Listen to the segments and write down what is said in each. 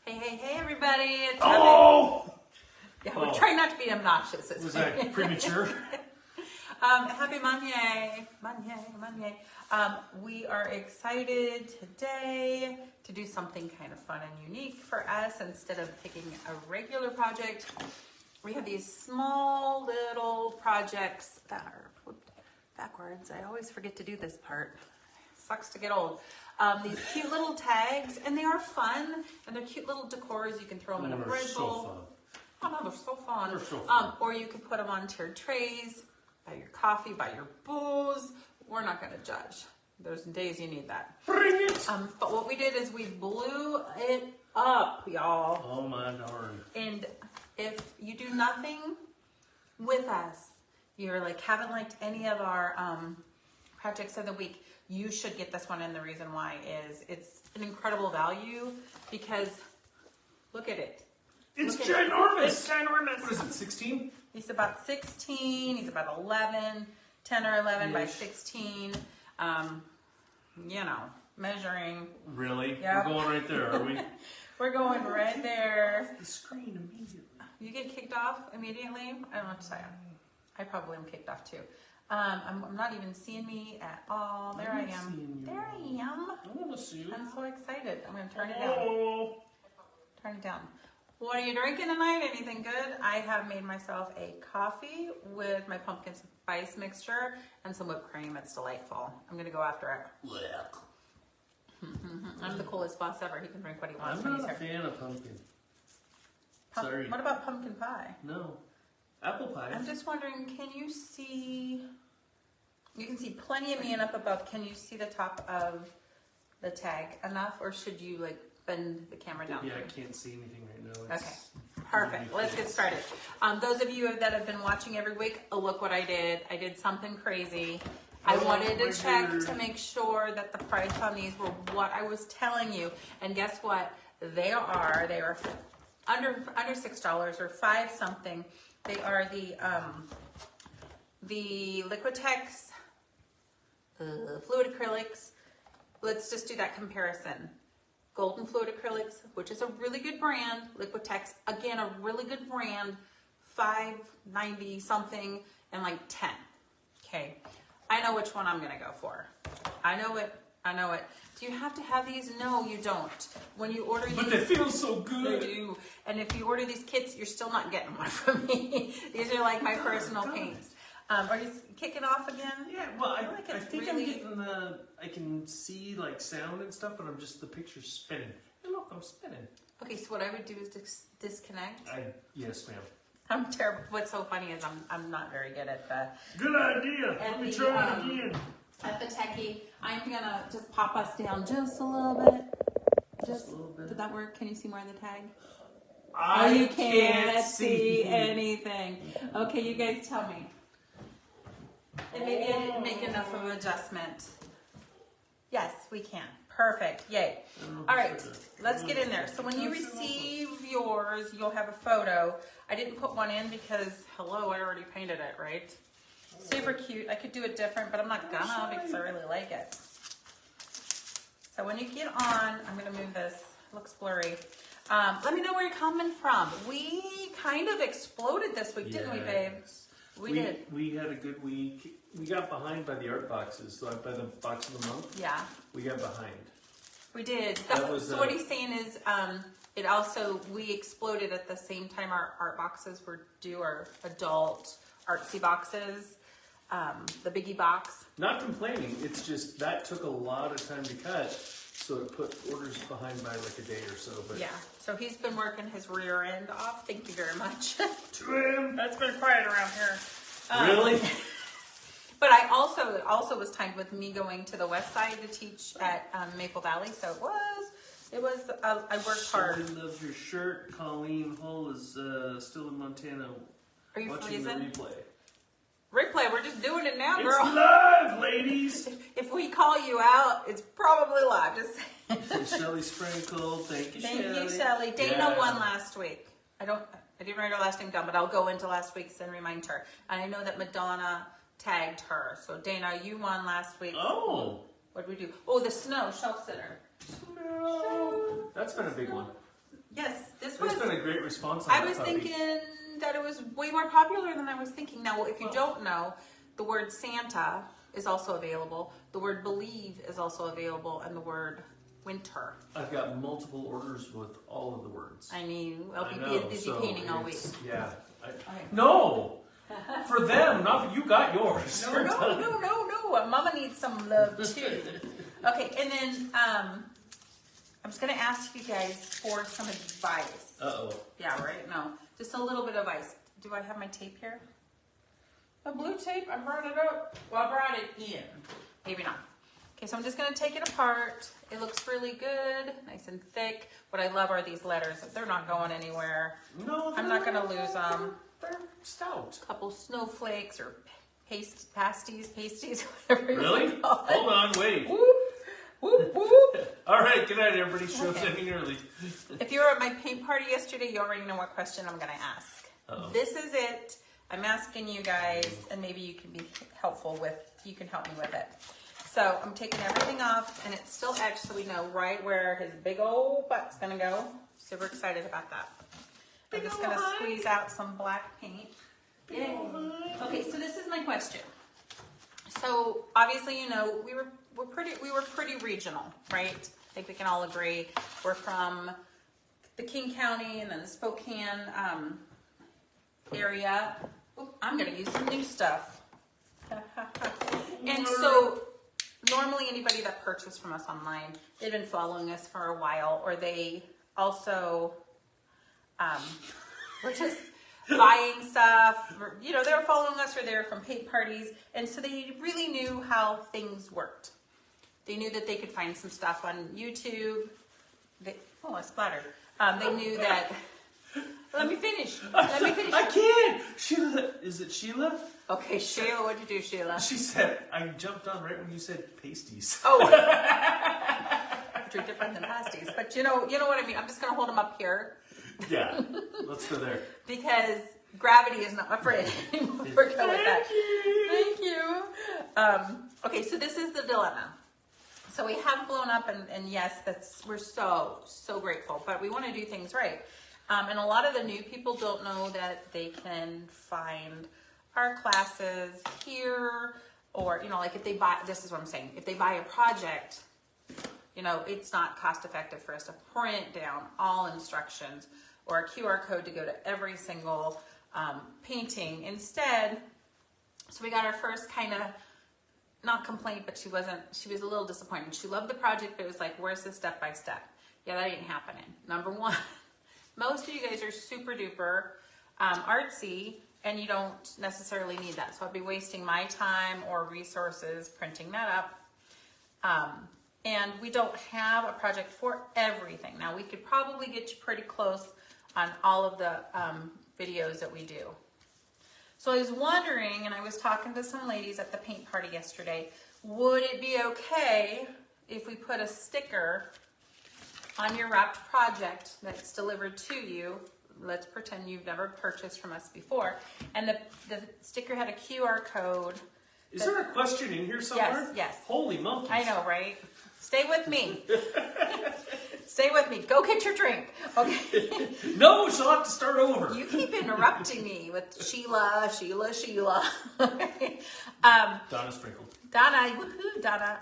Hey, everybody. It's Oh! Yeah, we're trying not to be obnoxious. Was that premature? Happy Monday. We are excited today to do something kind of fun and unique for us. Instead of picking a regular project, we have these small little projects that are flipped backwards. I always forget to do this part. Sucks to get old. These cute little tags, and they are fun, and they're cute little decors. You can throw them in a bread bowl. Oh no, they're so fun. They're so fun. Or you can put them on tiered trays, buy your coffee, buy your booze. We're not going to judge. There's days you need that. Bring it! But what we did is we blew it up, y'all. Oh my darn. And if you do nothing with us, you're like, haven't liked any of our projects of the week, you should get this one. And the reason why is it's an incredible value because look at it. It's ginormous. It's ginormous. What is it, 16? He's about 16. He's about 11, 10 or 11 by Yes. 16. You know, measuring. Really? Yep. We're going right there, are we? We're going right there. The screen immediately. You get kicked off immediately? I don't know what to say. I probably am kicked off too. I'm not even seeing me at all. There I am. There I am. I want to see you. I'm so excited. I'm going to turn it down. Oh. Turn it down. What are you drinking tonight? Anything good? I have made myself a coffee with my pumpkin spice mixture and some whipped cream. It's delightful. I'm going to go after it. I'm the coolest boss ever. He can drink what he wants I'm when not he's a here. fan of pumpkin. Sorry. What about pumpkin pie? No. Apple pie. I'm just wondering, can you see... You can see plenty of me and up above. Can you see the top of the tag enough? Or should you like bend the camera down? Yeah, I can't see anything right now. It's Okay, perfect. Let's get started. Those of you that have been watching every week, look what I did. I did something crazy. I wanted to check to make sure that the price on these were what I was telling you. And guess what? They are under $6 or $5 something. They are the Liquitex fluid acrylics. Let's just do that comparison. Golden Fluid Acrylics, which is a really good brand. Liquitex, again, a really good brand. $5.90 something and like 10. Okay, I know which one I'm gonna go for. I know it. Do you have to have these? No, you don't. When you order these, But they feel so good. they do. And if you order these kits, you're still not getting one from me. These are like my personal paints. Are you kicking off again? Yeah, well, I like think it's I'm really- getting I can see like sound and stuff, but the picture's spinning. Hey, look, I'm spinning. Okay, so what I would do is disconnect. Yes, ma'am. I'm terrible. What's so funny is I'm not very good at the Good idea. Let me try it again. At the techie. I'm gonna just pop us down just a little bit. Just a little bit. Did that work? Can you see more of the tag? I can't see anything. Okay, you guys tell me. And maybe I didn't make enough of an adjustment. Yes, we can. Perfect. Yay. All right, let's get in there. So when you receive yours, you'll have a photo. I didn't put one in because, hello, I already painted it, right? Super cute. I could do it different, but I'm not gonna because I really like it. So when you get on, I'm gonna move this. It looks blurry. Let me know where you're coming from. We kind of exploded this week, didn't we, babe? We did. We had a good week. We got behind by the art boxes, so by the box of the month. Yeah. We got behind. We did. So what he's saying is, we exploded at the same time our art boxes were due, our adult artsy boxes, the biggie box. Not complaining, it's just that took a lot of time to cut, so it put orders behind by like a day or so. But Yeah, so he's been working his rear end off. Thank you very much. Trim. That's been quiet around here. Really? But I also was timed with me going to the west side to teach at Maple Valley, so it was. I worked hard. Shelly loves your shirt. Colleen Hull is still in Montana. Are you watching freezing? the replay. Replay, we're just doing it now, It's girl. live, ladies. If we call you out, it's probably live. Just So Shelly Sprinkle, thank you, thank Shelly. you, Shelly. Dana Yeah. won last week. I didn't write her last name down, but I'll go into last week's and remind her. And I know that Madonna tagged her. So Dana, you won last week. Oh. What did we do? Oh, the snow shelf sitter. No. That's been a big one. Yes, this was. There's been a great response on I that was puppy. thinking that it was way more popular than I was thinking. Now, if you don't know, the word Santa is also available. The word believe is also available, and the word winter. I've got multiple orders with all of the words. I mean, I'll I be know, busy so painting all week. Yeah. Okay. No! For them, not for you. Got yours. No. Mama needs some love too. Okay, and then I'm just gonna ask you guys for some advice. Uh-oh. Yeah, right? No, just a little bit of advice. Do I have my tape here? The blue tape, I brought it up. Well, I brought it in. Maybe not. Okay, so I'm just gonna take it apart. It looks really good, nice and thick. What I love are these letters. They're not going anywhere. No, I'm not gonna lose them. They're stout. A couple snowflakes or pasties, whatever you Really? want to call it. Hold on, wait. Whoop, whoop, whoop. All right, good night, everybody. Show's Okay. ending early. If you were at my paint party yesterday, you already know what question I'm gonna ask. Uh-oh. This is it. I'm asking you guys, and maybe you can be helpful with, you can help me with it. So I'm taking everything off, and it's still etched, so we know right where his big old butt's gonna go. Super excited about that. I'm just gonna squeeze out some black paint. Yay. Okay, so this is my question. So obviously, you know, we were pretty regional, right? I think we can all agree. We're from the King County and then the Spokane area. Oop, I'm gonna use some new stuff. And so normally anybody that purchased from us online, they've been following us for a while, or they also were just buying stuff, or, you know, they were following us, or they were from paint parties, and so they really knew how things worked. They knew that they could find some stuff on YouTube. Oh, I splattered. They knew that. Let me finish. I can't. Sheila, is it Sheila? Okay, Sheila, what'd you do, Sheila? She said, I jumped on right when you said pasties. Oh, which are different than pasties, but you know what I mean. I'm just gonna hold them up here Yeah, let's go there. because gravity is not my friend anymore. We're going with that. Thank you. Okay, so this is the dilemma. So we have blown up, and yes, we're so grateful, but we want to do things right. And a lot of the new people don't know that they can find our classes here, or, you know, like if they buy, this is what I'm saying, if they buy a project, you know, it's not cost effective for us to print down all instructions or a QR code to go to every single painting. Instead, so we got our first kind of, not complaint, but she was a little disappointed. She loved the project, but it was like, where's the step by step? Yeah, that ain't happening. Number one, most of you guys are super duper artsy, and you don't necessarily need that. So I'd be wasting my time or resources printing that up. And we don't have a project for everything. Now, we could probably get you pretty close on all of the videos that we do. So I was wondering, and I was talking to some ladies at the paint party yesterday, would it be okay if we put a sticker on your wrapped project that's delivered to you? Let's pretend you've never purchased from us before. And the sticker had a QR code. Is there a question in here somewhere? Yes. Holy monkeys. I know, right? Stay with me. Stay with me. Go get your drink. Okay. No, she'll have to start over. You keep interrupting me with Sheila. Donna sprinkled. Donna, woohoo, Donna.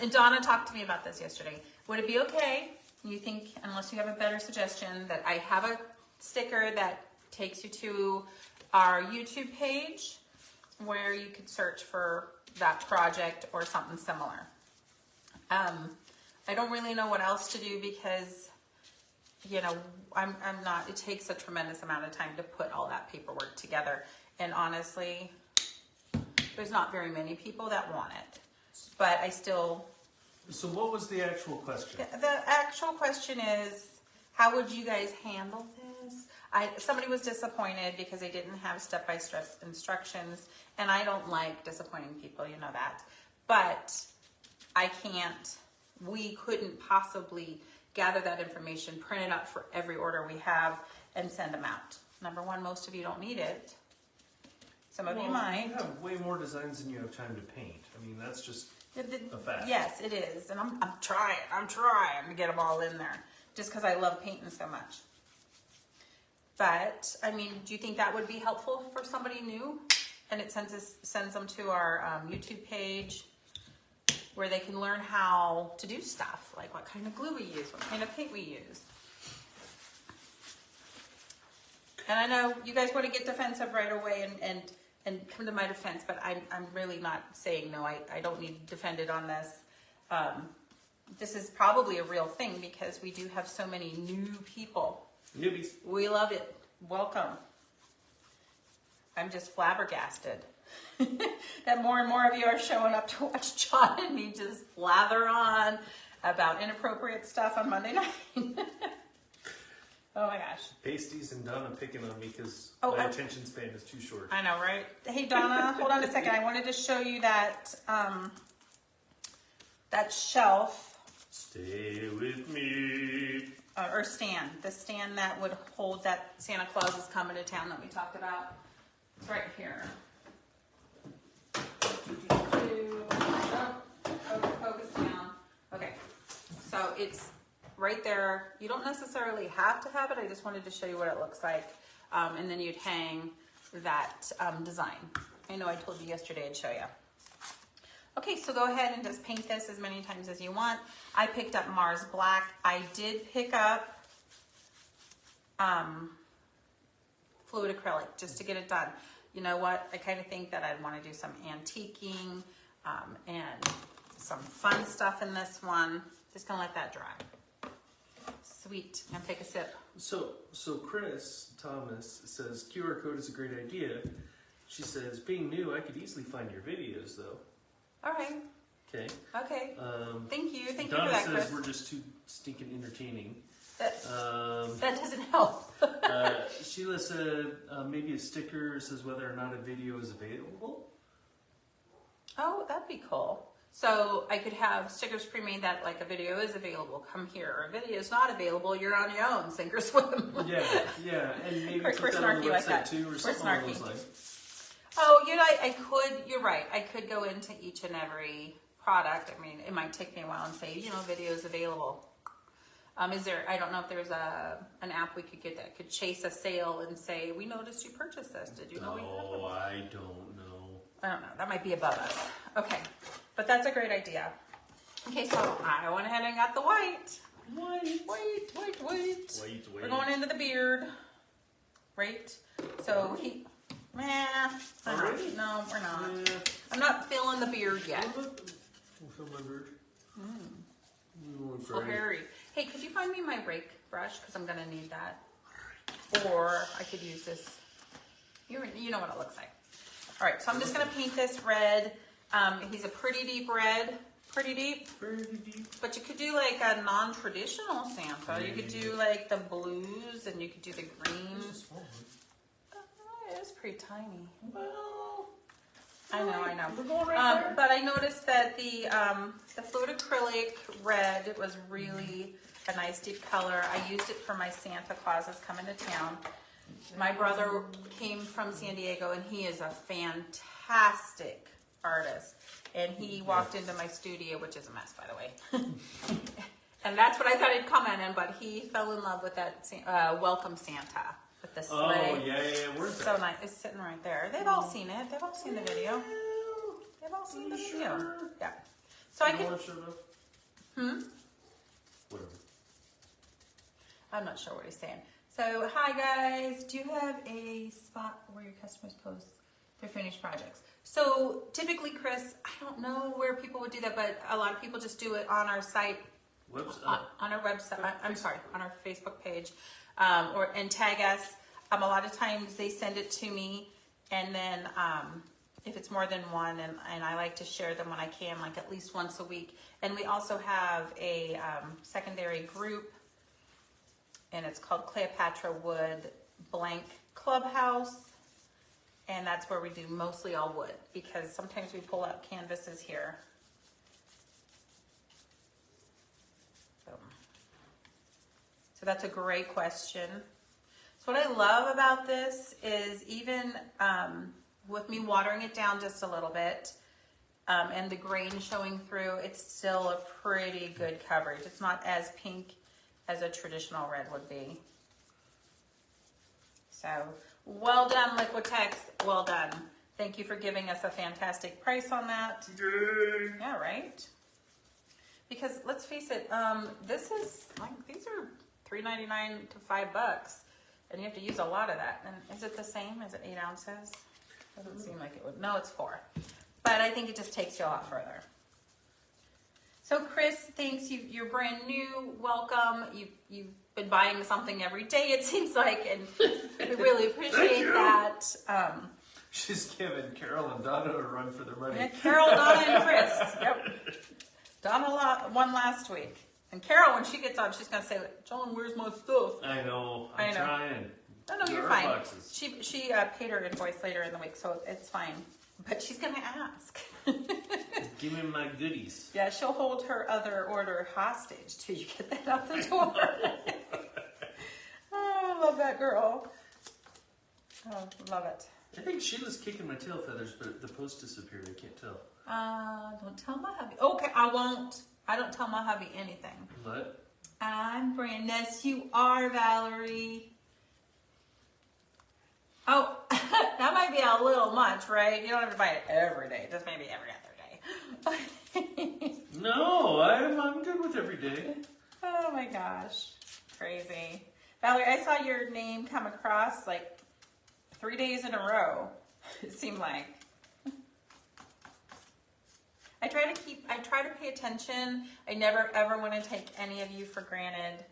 And Donna talked to me about this yesterday. Would it be okay, you think, unless you have a better suggestion, that I have a sticker that takes you to our YouTube page where you could search for that project or something similar? I don't really know what else to do because, you know, I'm not, it takes a tremendous amount of time to put all that paperwork together. And honestly, there's not very many people that want it, but I still. So what was the actual question? The actual question is, how would you guys handle this? Somebody was disappointed because they didn't have step-by-step instructions, and I don't like disappointing people, you know that. But we couldn't possibly gather that information, print it up for every order we have, and send them out. Number one, most of you don't need it. Some of you might. You have way more designs than you have time to paint. I mean, that's just a fact. Yes, it is. And I'm trying to get them all in there just because I love painting so much. But I mean, do you think that would be helpful for somebody new? And it sends them to our YouTube page where they can learn how to do stuff, like what kind of glue we use, what kind of paint we use. And I know you guys want to get defensive right away and come to my defense, but I'm really not saying no, I don't need defended on this. This is probably a real thing because we do have so many new people. Newbies. We love it. Welcome. I'm just flabbergasted that more and more of you are showing up to watch John and me just blather on about inappropriate stuff on Monday night. Oh my gosh. Pasties and Donna picking on me because Oh, my attention span is too short. I know, right? Hey Donna, hold on a second. I wanted to show you that that shelf. Stay with me. Or stand. The stand that would hold that Santa Claus is coming to town that we talked about. It's right here. Focus down. Okay. So it's right there. You don't necessarily have to have it. I just wanted to show you what it looks like. And then you'd hang that design. I know I told you yesterday I'd show you. Okay, so go ahead and just paint this as many times as you want. I picked up Mars Black. I did pick up fluid acrylic just to get it done. You know what? I kind of think that I'd want to do some antiquing and some fun stuff in this one. Just gonna let that dry. Sweet, and take a sip. So Chris Thomas says QR code is a great idea. She says, being new, I could easily find your videos though. All right. Okay. Okay. Thank you. Thank Donna you for that, says Chris. we're just too stinking entertaining. That doesn't help. Sheila said maybe a sticker says whether or not a video is available. Oh, that'd be cool. So I could have stickers pre-made that like a video is available, come here, or a video is not available, you're on your own, sink or swim. Yeah, and maybe Or put that on the snarky like website that. too, or Or something along snarky. those lines. Oh, you know, I could, you're right, I could go into each and every product. I mean, it might take me a while and say, you know, videos available. Is there, I don't know if there's an app we could get that could chase a sale and say, we noticed you purchased this. Did you know we had it? Oh, I don't know. I don't know. That might be above us. Okay. But that's a great idea. Okay, so I went ahead and got the white. Wait. We're going into the beard. Right? So he... Already? No, we're not. Yeah. I'm not feeling the beard yet. So hairy. Hey, could you find me my rake brush? Because I'm going to need that. Or I could use this. You know what it looks like. All right, so I'm just going to paint this red. He's a pretty deep red. Pretty deep. But you could do like a non-traditional Santa. You could do like the blues and you could do the greens. It is pretty tiny. Well, I know. we're going right there. But I noticed that the fluid acrylic red was really a nice deep color. I used it for my Santa Clauses coming to town. My brother came from San Diego and he is a fantastic artist. And he walked into my studio, which is a mess, by the way. And that's what I thought he'd comment on, but he fell in love with that Welcome Santa with the sleigh. Oh, yeah. Where's So that? nice. It's sitting right there. They've all seen it. They've all seen the video. They've all seen the video. Sure. Yeah. So I You could. want to show it up? Whatever. I'm not sure what he's saying. So, hi guys. Do you have a spot where your customers post their finished projects? So, typically, Chris, I don't know where people would do that, but a lot of people just do it on our site, on our website. I'm sorry, on our Facebook page, and tag us. A lot of times they send it to me, and then if it's more than one, and I like to share them when I can, like at least once a week. And we also have a secondary group, and it's called Cleopatra Wood Blank Clubhouse. And that's where we do mostly all wood, because sometimes we pull out canvases here. Boom. So that's a great question. So what I love about this is even with me watering it down just a little bit and the grain showing through, it's still a pretty good coverage. It's not as pink as a traditional red would be. So well done, Liquitex. Well done. Thank you for giving us a fantastic price on that. Yay. Yeah, right? Because let's face it, this is like, these are $3.99 to $5, and you have to use a lot of that. And is it the same? Is it 8 ounces? Doesn't seem like it would. No, it's 4. But I think it just takes you a lot further. So Chris thinks you're brand new. Welcome. You've been buying something every day, it seems like, and we really appreciate that. She's giving Carol and Donna a run for their money. Yeah, Carol, Donna, and Chris. Yep. Donna won last week. And Carol, when she gets on, she's going to say, John, where's my stuff? I know. I'm trying. No, There you're are fine. boxes. She paid her invoice later in the week, so it's fine. But she's going to ask. Give me my goodies. Yeah, she'll hold her other order hostage till you get that out the door. Oh, I love that girl. Oh, love it. I think Sheila's kicking my tail feathers, but the post disappeared. I can't tell. Don't tell my hubby. Okay, I won't. I don't tell my hubby anything. What? I'm brand. Yes, you are, Valerie. Oh, that might be a little much, right? You don't have to buy it every day. Just maybe every other day. No, I'm good with every day. Oh my gosh. Crazy. Valerie, I saw your name come across like 3 days in a row. It seemed like. I try to pay attention. I never ever want to take any of you for granted.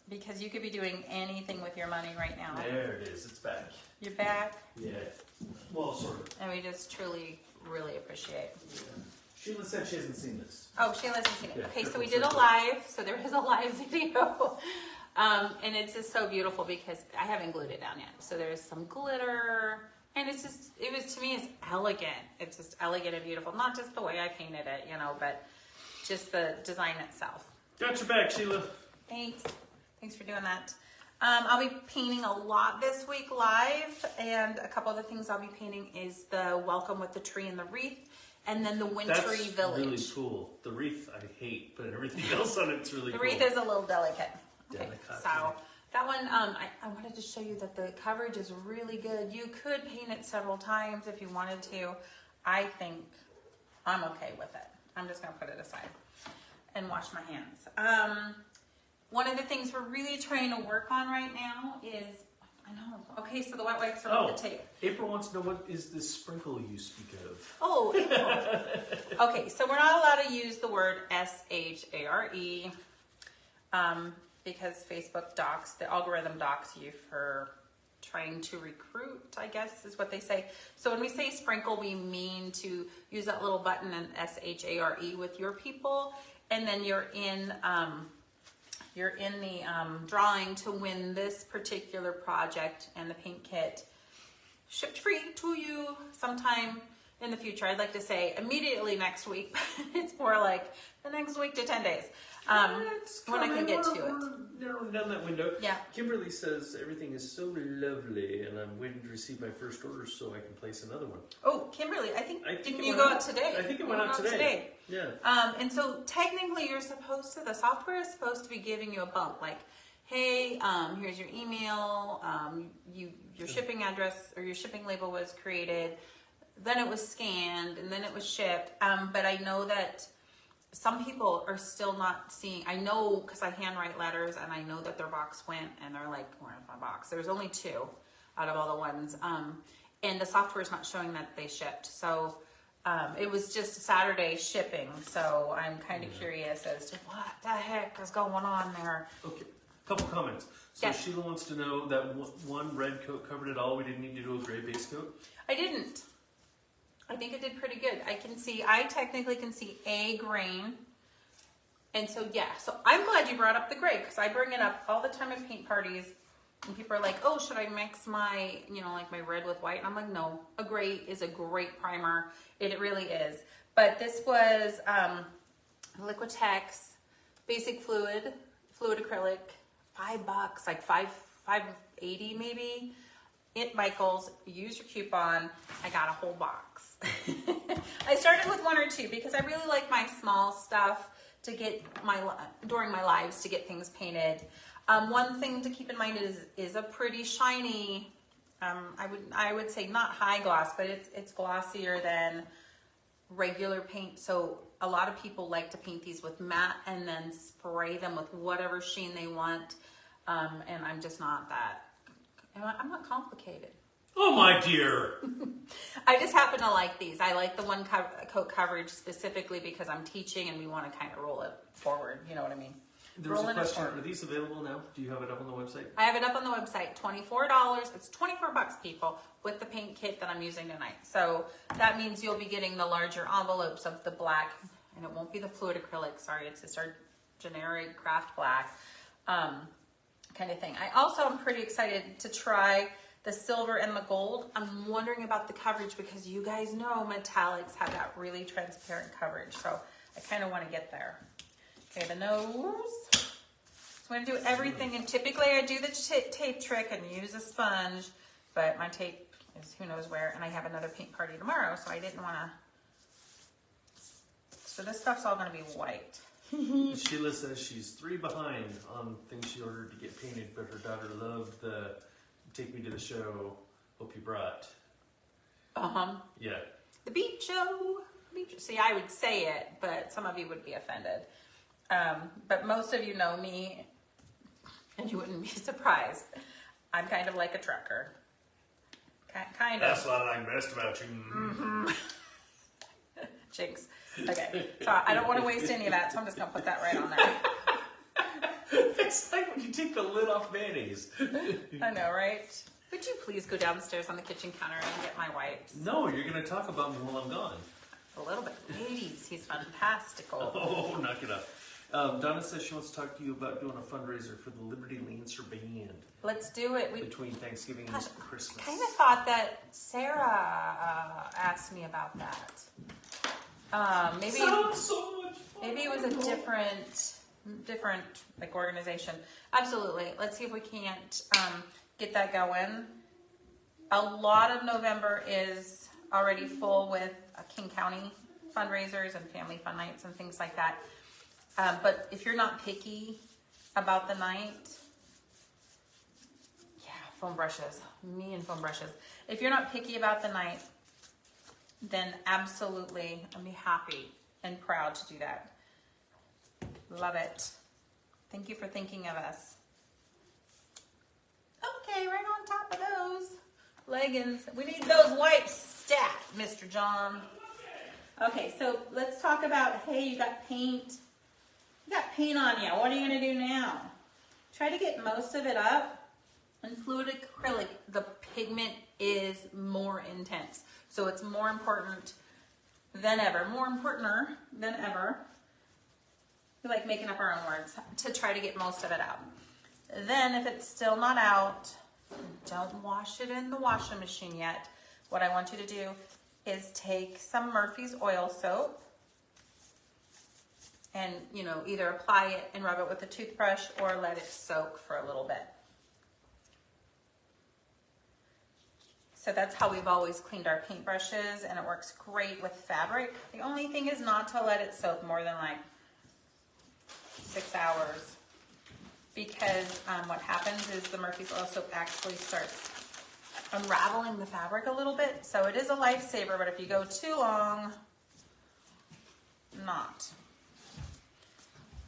Because you could be doing anything with your money right now. There it is. It's back. You're back. Yeah. Well, sort of. And we just truly, really appreciate. Yeah. Sheila said she hasn't seen this. Oh, Sheila hasn't seen it. Yeah, Okay, so we did a live. So there is a live video. And it's just so beautiful because I haven't glued it down yet. So there's some glitter. And it's just, to me, it's elegant. It's just elegant and beautiful. Not just the way I painted it, but just the design itself. Got your back, Sheila. Thanks. Thanks for doing that. I'll be painting a lot this week live, and a couple of the things I'll be painting is the welcome with the tree and the wreath, and then the wintry village. Really cool. The wreath I hate, but everything else on it's really The cool. wreath is a little delicate. Okay, Delicate. so that one, I wanted to show you that the coverage is really good. You could paint it several times if you wanted to. I think I'm okay with it. I'm just going to put it aside and wash my hands. One of the things we're really trying to work on right now is, I know, okay, so the wet wipes are on the tape. April wants to know, what is this sprinkle you speak of? Oh, April. Okay, so we're not allowed to use the word S-H-A-R-E because Facebook docks, the algorithm docks you for trying to recruit, I guess is what they say. So when we say sprinkle, we mean to use that little button and S-H-A-R-E with your people, and then you're in the drawing to win this particular project and the paint kit shipped free to you sometime in the future. I'd like to say immediately next week, but it's more like the next week to 10 days when I can get to it. We're narrowing down that window. Yeah. Kimberly says everything is so lovely, and I'm waiting to receive my first order so I can place another one. Oh, Kimberly, I think it didn't you went go out out today? I think it went out today. Yeah. And so technically you're supposed to, the software is supposed to be giving you a bump, like, hey, here's your email, your shipping address or your shipping label was created, then it was scanned, and then it was shipped. But I know that some people are still not seeing, I know because I handwrite letters, and I know that their box went, and they're like, where's my box? There's only 2 out of all the ones. And the software is not showing that they shipped. So it was just Saturday shipping. So I'm kind of curious as to what the heck is going on there. Okay, couple comments. So Yes. Sheila wants to know that one red coat covered it all. We didn't need to do a gray base coat. I didn't. I think it did pretty good. I technically can see a grain. And so, yeah. So I'm glad you brought up the gray because I bring it up all the time at paint parties. And people are like, oh, should I mix my, like my red with white? And I'm like, no, a gray is a great primer. It really is. But this was Liquitex, basic fluid acrylic, $5, like $5.80 maybe. At Michael's, use your coupon. I got a whole box. I started with 1 or 2 because I really like my small stuff to get during my lives to get things painted. One thing to keep in mind is a pretty shiny, I would say not high gloss, but it's glossier than regular paint. So a lot of people like to paint these with matte and then spray them with whatever sheen they want. And I'm just not that. I'm not complicated. Oh my dear. I just happen to like these. I like the one coat coverage specifically because I'm teaching and we want to kind of roll it forward. You know what I mean? There was a question, are these available now? Do you have it up on the website? I have it up on the website, $24. It's 24 bucks, people, with the paint kit that I'm using tonight. So that means you'll be getting the larger envelopes of the black, and it won't be the fluid acrylic. Sorry, it's just our generic craft black kind of thing. I also am pretty excited to try the silver and the gold. I'm wondering about the coverage because you guys know metallics have that really transparent coverage. So I kind of want to get there. Okay, the nose. So I'm going to do everything, and typically I do the tape trick and use a sponge, but my tape is who knows where, and I have another paint party tomorrow, so I didn't want to. So this stuff's all going to be white. Sheila says she's 3 behind on things she ordered to get painted, but her daughter loved the Take Me to the Show, Hope You Brought. Yeah. The beach show. See, I would say it, but some of you would be offended. But most of you know me, and you wouldn't be surprised. I'm kind of like a trucker. Kind of. That's what I like best about you. Mm-hmm. Jinx. Okay, so I don't want to waste any of that, so I'm just going to put that right on there. It's like when you take the lid off mayonnaise. I know, right? Would you please go downstairs on the kitchen counter and get my wipes? No, you're going to talk about me while I'm gone. A little bit. Ladies, he's fantastical. Oh, knock it up. Donna says she wants to talk to you about doing a fundraiser for the Liberty Lancer Band. Let's do it. Between Thanksgiving and Christmas. I kind of thought that Sarah asked me about that. Maybe Sounds so much fun. Maybe it was a different like organization. Absolutely. Let's see if we can't get that going. A lot of November is already full with King County fundraisers and family fun nights and things like that. But if you're not picky about the night, yeah, foam brushes. Me and foam brushes. If you're not picky about the night, then absolutely I'll be happy and proud to do that. Love it. Thank you for thinking of us. Okay, right on top of those leggings. We need those wipes stat, Mr. John. Okay, so let's talk about, hey, you got paint. You got paint on you. What are you going to do now? Try to get most of it up. In fluid acrylic, the pigment is more intense. So it's more important than ever, we like making up our own words, to try to get most of it out. Then if it's still not out, don't wash it in the washing machine yet. What I want you to do is take some Murphy's oil soap and, you know, either apply it and rub it with a toothbrush or let it soak for a little bit. So that's how we've always cleaned our paintbrushes, and it works great with fabric. The only thing is not to let it soak more than like 6 hours, because what happens is the Murphy's oil soap actually starts unraveling the fabric a little bit. So it is a lifesaver, but if you go too long, not.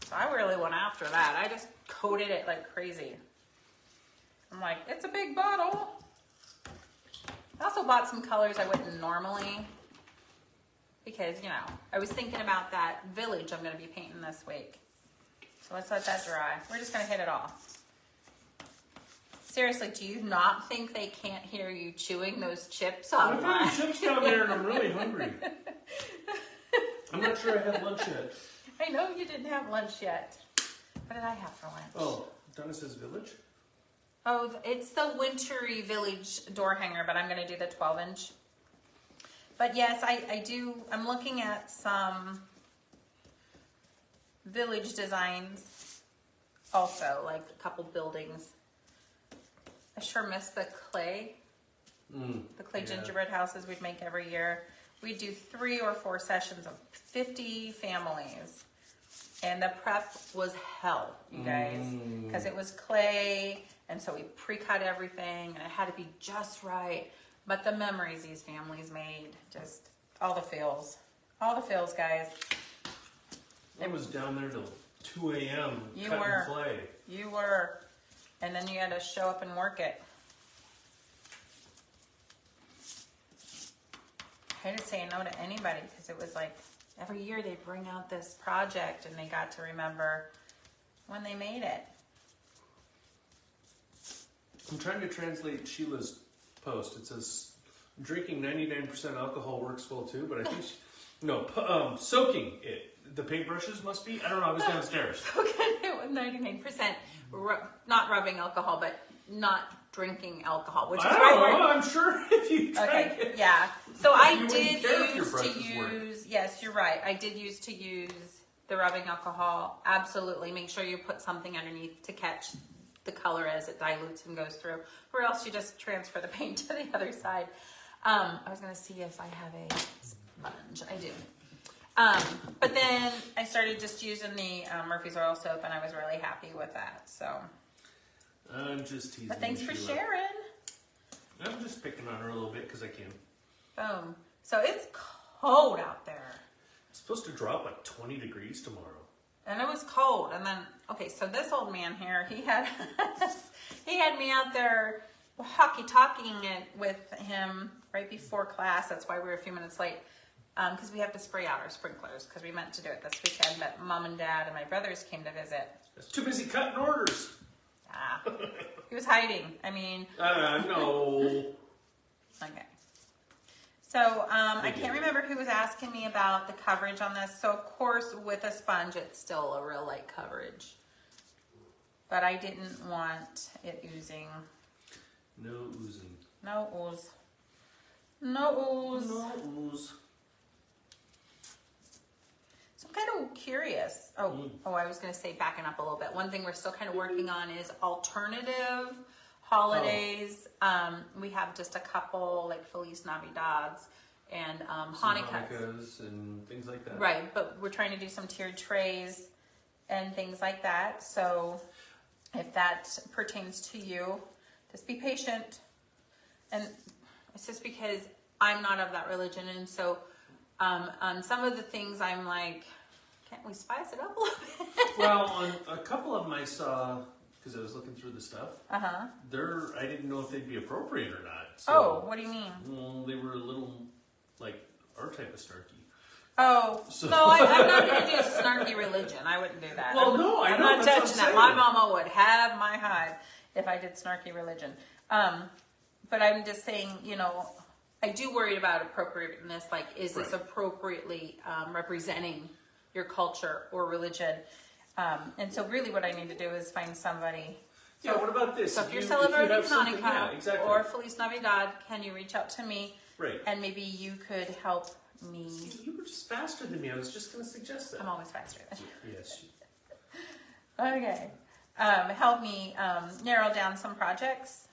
So I really went after that. I just coated it like crazy. I'm like, it's a big bottle. I also bought some colors I wouldn't normally, because, you know, I was thinking about that village I'm going to be painting this week. So let's let that dry. We're just going to hit it off. Seriously, do you not think they can't hear you chewing those chips online? I'm putting chips down there and I'm really hungry. I'm not sure I had lunch yet. I know you didn't have lunch yet. What did I have for lunch? Oh, Donna says village? Oh, it's the wintry village door hanger, but I'm going to do the 12-inch. But yes, I'm looking at some village designs also, like a couple buildings. I sure miss the clay. The clay gingerbread houses we'd make every year. We'd do 3 or 4 sessions of 50 families. And the prep was hell, you guys, because it was clay, and so we pre-cut everything, and it had to be just right. But the memories these families made, just all the feels, guys. I was down there till 2 a.m. You cutting were. clay. You were, and then you had to show up and work it. I hated saying no to anybody because it was like every year they'd bring out this project and they got to remember when they made it. I'm trying to translate Sheila's post. It says drinking 99% alcohol works well too, but I think soaking it. The paintbrushes must be. I don't know. I was downstairs. Soaking it with 99%, not rubbing alcohol, but not drinking alcohol, which is I don't know. I'm sure if you drank it. Yeah. So I you did wouldn't care if your use brushes to worked. use. Yes, you're right. I did use to use the rubbing alcohol. Absolutely. Make sure you put something underneath to catch the color as it dilutes and goes through, or else you just transfer the paint to the other side. I was gonna see if I have a sponge. I do. But then I started just using the Murphy's Oil Soap, and I was really happy with that. So. I'm just teasing. But thanks for Sheila. sharing. I'm just picking on her a little bit because I can. Boom. So it's cold out there. It's supposed to drop like 20 degrees tomorrow. And it was cold. And then, okay, so this old man here, he had me out there talking it with him right before class. That's why we were a few minutes late. Because we have to spray out our sprinklers because we meant to do it this weekend. But Mom and Dad and my brothers came to visit. I was too busy cutting orders. He was hiding. I mean. No. Okay. So I can't remember who was asking me about the coverage on this. So of course, with a sponge, it's still a real light coverage. But I didn't want it oozing. No oozing. No ooze. No ooze. No ooze. So I'm kind of curious. Oh, I was going to say, backing up a little bit. One thing we're still kind of working on is alternative holidays. We have just a couple, like Feliz Navidades and Hanukkahs and things like that. Right, but we're trying to do some tiered trays and things like that. So if that pertains to you, just be patient. And it's just because I'm not of that religion, and so on some of the things I'm like, can't we spice it up a little bit? Well, on a couple of them I saw, because I was looking through the stuff, Uh-huh. I didn't know if they'd be appropriate or not. So, Oh, what do you mean? Well, they were a little, like, our type of snarky. Oh, So- no, I'm not going to do snarky religion. I wouldn't do that. Well, no, I I'm know, not that's what touching I'm that. My saying. mama would have my hide if I did snarky religion. But I'm just saying, I do worry about appropriateness. Like, is this Right. appropriately representing your culture or religion? And so really what I need to do is find somebody. Yeah, what about this? So if you're you celebrating have something- Hanukkah yeah, exactly. or Feliz Navidad, can you reach out to me? Right. And maybe you could help me. You were just faster than me. I was just going to suggest that. I'm always faster than you. Yes. Okay. Help me narrow down some projects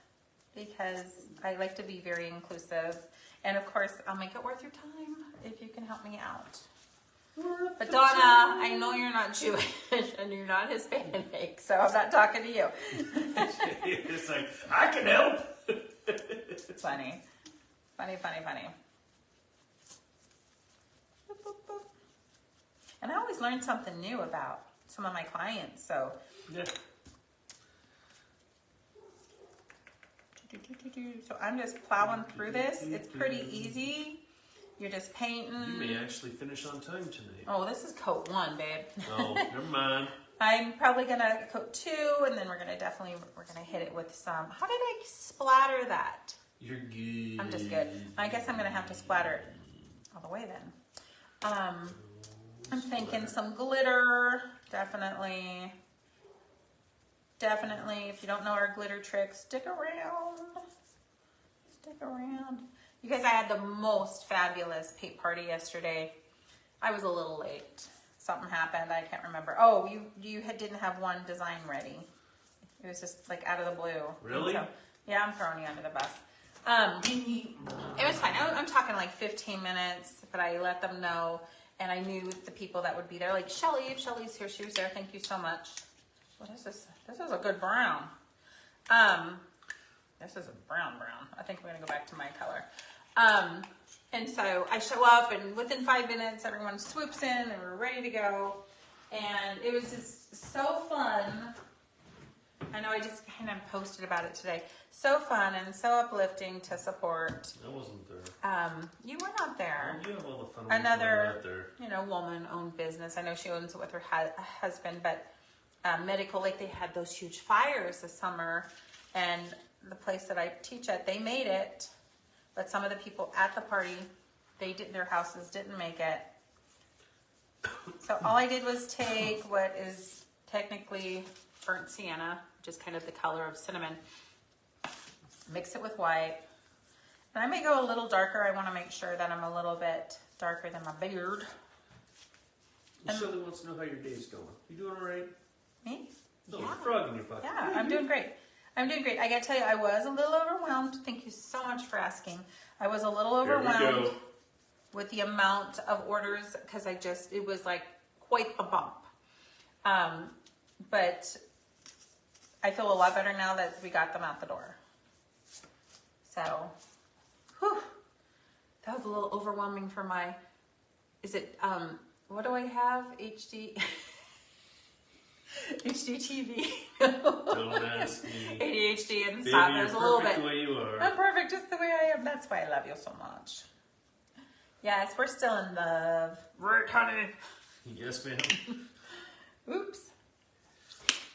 because I like to be very inclusive. And of course, I'll make it worth your time if you can help me out. But Donna, I know you're not Jewish and you're not Hispanic, so I'm not talking to you. It's like, I can help. Funny. Funny, funny, funny. Boop, boop, boop. And I always learn something new about some of my clients, so. Yeah. So I'm just plowing through this. It's pretty easy. You're just painting. You may actually finish on time tonight. Oh, this is coat 1, babe. Oh, never mind. I'm probably gonna coat 2, and then we're gonna hit it with some. How did I splatter that? You're good. I'm just good. I guess I'm gonna have to splatter it all the way then. I'm thinking some glitter, definitely. Definitely. If you don't know our glitter tricks, stick around. Stick around. You guys, I had the most fabulous paint party yesterday. I was a little late. Something happened. I can't remember. Oh, you didn't have one design ready. It was just like out of the blue. Really? So, yeah, I'm throwing you under the bus. It was fine. I'm talking like 15 minutes, but I let them know. And I knew the people that would be there, like Shelly. If Shelly's here, she was there. Thank you so much. What is this? This is a good brown. This is a brown. I think we're gonna go back to my color. And so I show up, and within 5 minutes, everyone swoops in, and we're ready to go. And it was just so fun. I know I just kind of posted about it today. So fun and so uplifting to support. I wasn't there. You were not there. You have all the fun. Another, woman-owned business. I know she owns it with her husband, but medical, like they had those huge fires this summer, and the place that I teach at, they made it, but some of the people at the party, their houses didn't make it. So all I did was take what is technically burnt sienna, which is kind of the color of cinnamon, mix it with white. And I may go a little darker. I want to make sure that I'm a little bit darker than my beard. Shelly wants to know how your day's going. You doing all right? Me? No, yeah. Frog in your pocket. Yeah, I'm doing great. I gotta tell you, I was a little overwhelmed. Thank you so much for asking. I was a little overwhelmed with the amount of orders because it was like quite a bump. But I feel a lot better now that we got them out the door. So, that was a little overwhelming for my, what do I have? HDTV. Don't ask me. ADHD and Baby, stuff. you're There's a little bit. perfect the way you are. I'm perfect just the way I am. That's why I love you so much. Yes, we're still in love. Right, honey? Yes, ma'am. Oops.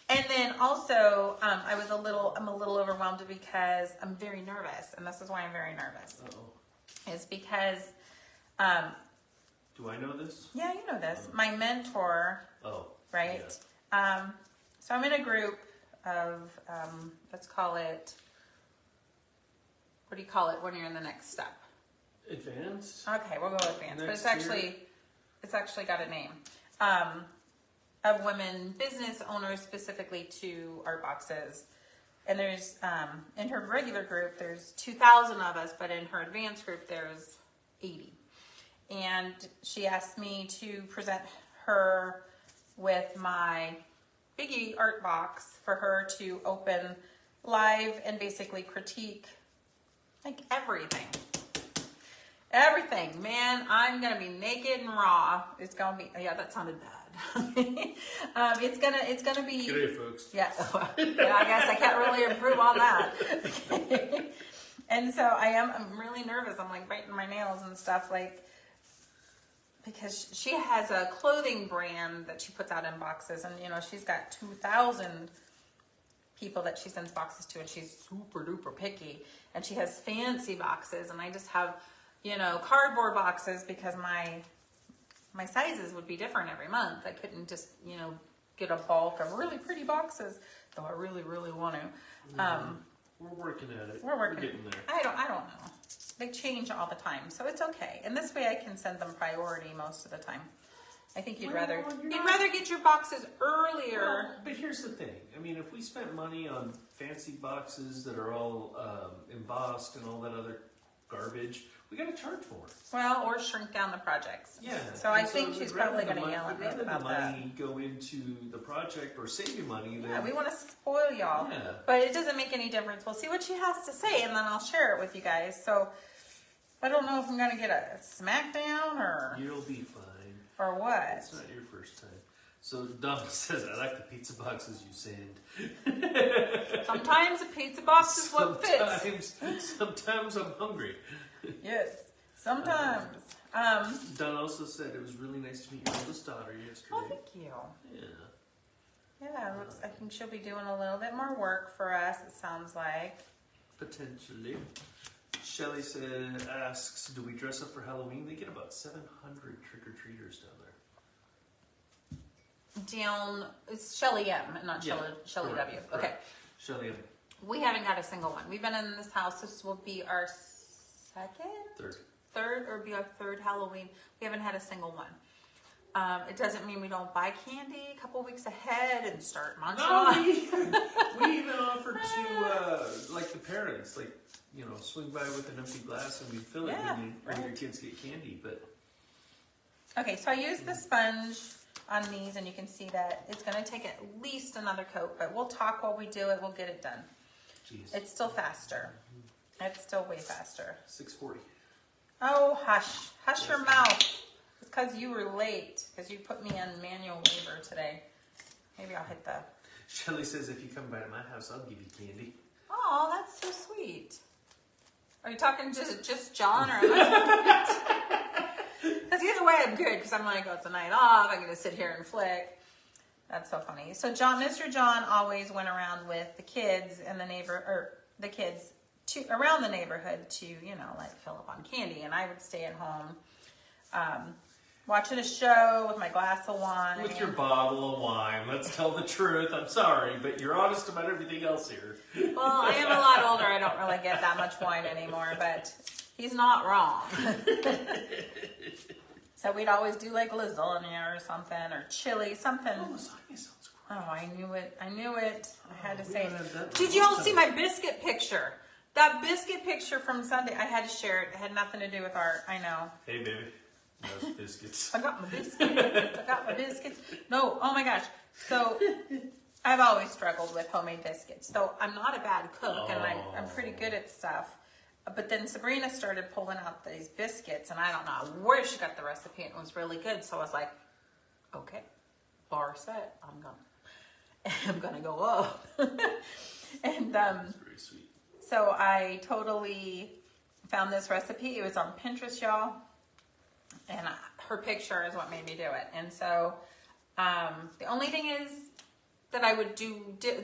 And then also, I'm a little overwhelmed because I'm very nervous, and this is why I'm very nervous. Uh-oh. Is because, do I know this? yeah, you know this. My mentor, right? Yeah. So I'm in a group of, let's call it, what do you call it when you're in the next step? Advanced? Okay, we'll go with advanced, Next but it's actually got a name. Of women business owners specifically to art boxes. And there's, in her regular group, there's 2,000 of us, but in her advanced group, there's 80. And she asked me to present her with my biggie art box for her to open live and basically critique like everything. Everything, man. I'm gonna be naked and raw. It's gonna be. Yeah, that sounded bad. It's gonna be. Good day, folks. Yeah. Yeah, I guess I can't really improve on that. And so I'm really nervous. I'm like biting my nails and stuff, like, because she has a clothing brand that she puts out in boxes, and she's got 2,000 people that she sends boxes to, and she's super duper picky, and she has fancy boxes, and I just have cardboard boxes because my sizes would be different every month. I couldn't just get a bulk of really pretty boxes, though I really want to. We're working at it. We're getting there. I don't know. They change all the time, so it's okay. And this way I can send them priority most of the time. I think you'd rather get your boxes earlier. Well, but here's the thing. I mean, if we spent money on fancy boxes that are all embossed and all that other garbage, we got to charge more. Well, or shrink down the projects. Yeah. So I think she's probably going to yell at me about that. Rather the money go into the project or save you money. Yeah, we want to spoil y'all. Yeah. But it doesn't make any difference. We'll see what she has to say, and then I'll share it with you guys. So I don't know if I'm going to get a smackdown or... You'll be fine. Or what? It's not your first time. So Donna says, I like the pizza boxes you send. Sometimes a pizza box is what fits. Sometimes I'm hungry. Yes, sometimes. Donna also said it was really nice to meet your oldest daughter yesterday. Oh, thank you. Yeah. Yeah, I think she'll be doing a little bit more work for us, it sounds like. Potentially. Shelly asks, do we dress up for Halloween? They get about 700 trick-or-treaters down there. It's Shelly M, not Shelly W. Correct. Okay. Shelly M. We haven't got a single one. We've been in this house. This will be our third or be our third Halloween. We haven't had a single one. It doesn't mean we don't buy candy a couple weeks ahead and start munching on. We even offered to, like the parents, like, swing by with an empty glass and we'd fill it when your kids get candy. But Okay, so I used the sponge on these, and you can see that it's going to take at least another coat, but we'll talk while we do it. We'll get it done. Jeez. It's still faster. It's still way faster. 6:40. Oh, hush. Hush your mouth. It's because you were late, because you put me on manual labor today. Maybe I'll hit the... Shelly says, if you come by my house, I'll give you candy. Oh, that's so sweet. Are you talking just John, or am I? Because either way, I'm good, because I'm like, oh, it's a night off. I'm going to sit here and flick. That's so funny. So Mr. John always went around with the kids in the the kids around the neighborhood to, like fill up on candy. And I would stay at home, watching a show with my glass of wine. With your bottle of wine. Let's tell the truth. I'm sorry, but you're honest about everything else here. Well, I am a lot older. I don't really get that much wine anymore, but he's not wrong. So we'd always do like lasagna or something, or chili, something. Oh, lasagna sounds great. Oh, I knew it. I had to say it. Did you all see my biscuit picture? That biscuit picture from Sunday, I had to share it. It had nothing to do with art. I know. Hey, baby. Those biscuits. I got my biscuits. No, oh my gosh. So I've always struggled with homemade biscuits. So I'm not a bad cook, and I'm pretty good at stuff. But then Sabrina started pulling out these biscuits, and I don't know where she got the recipe, and it was really good. So I was like, okay, bar set. I'm gonna go up. And That's very sweet. so I totally found this recipe. It was on Pinterest, y'all, and her picture is what made me do it. And so the only thing is that I would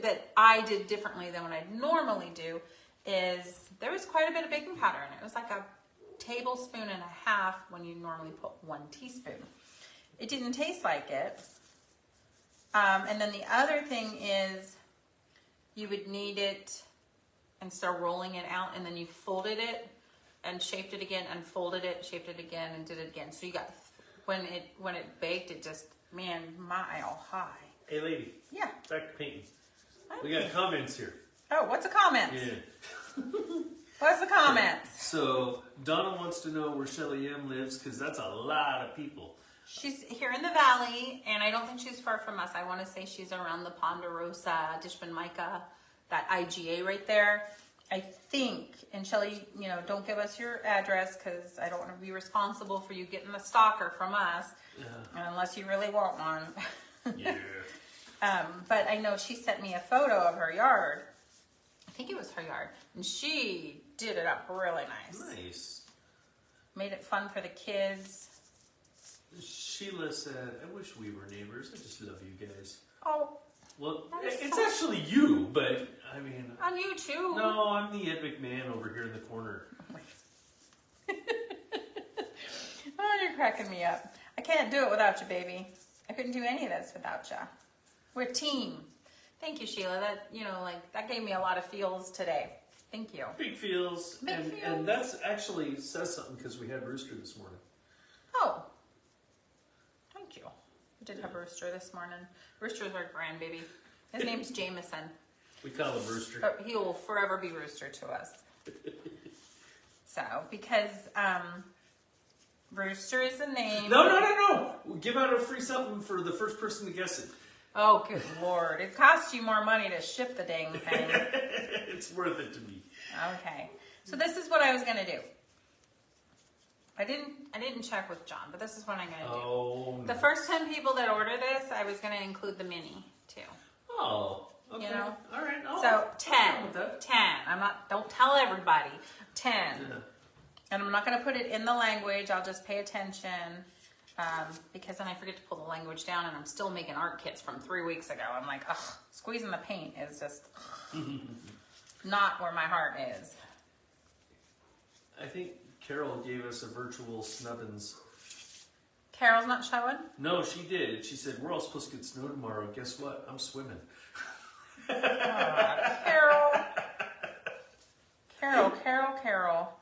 that I did differently than what I normally do is there was quite a bit of baking powder in it. It was like a tablespoon and a half when you normally put 1 teaspoon. It didn't taste like it. And then the other thing is you would knead it and start rolling it out, and then you folded it and shaped it again, and folded it, shaped it again, and did it again. So you got, when it baked, it just, man, mile high. Hey, lady. Yeah. Back to painting. We got comments here. Oh, what's the comments? Yeah. What's the comments? So, Donna wants to know where Shelly M lives, because that's a lot of people. She's here in the valley, and I don't think she's far from us. I want to say she's around the Ponderosa, Dishman Micah, that IGA right there. I think, and Shelly, don't give us your address, because I don't want to be responsible for you getting a stalker from us, unless you really want one. Yeah. But I know she sent me a photo of her yard. I think it was her yard, and she did it up really nice. Nice. Made it fun for the kids. Sheila said, I wish we were neighbors. I just love you guys. Oh. Well, That is it's so actually you, but, I mean... On you too. No, I'm the epic man over here in the corner. Oh, you're cracking me up. I can't do it without you, baby. I couldn't do any of this without you. We're a team. Thank you, Sheila. That, that gave me a lot of feels today. Thank you. Big feels. Big and, feels. and that's actually says something because we had Rooster this morning. Oh. Thank you. We did have Rooster this morning. Rooster's our grandbaby. His name's Jameson. We call him Rooster. But he will forever be Rooster to us. So, because Rooster is the name. No. We'll give out a free something for the first person to guess it. Oh, good Lord. It costs you more money to ship the dang thing. It's worth it to me. Okay. So this is what I was going to do. I didn't check with John, but this is what I'm going to do. Oh. The first 10 people that order this, I was going to include the mini, too. Oh. Okay. All right. So 10. 10. Don't tell everybody. 10. Yeah. And I'm not going to put it in the language. I'll just pay attention. Because then I forget to pull the language down, and I'm still making art kits from 3 weeks ago. I'm like, ugh, squeezing the paint is just not where my heart is. I think Carol gave us a virtual snubbins. Carol's not showing? No, she did. She said, we're all supposed to get snow tomorrow. Guess what? I'm swimming. Carol.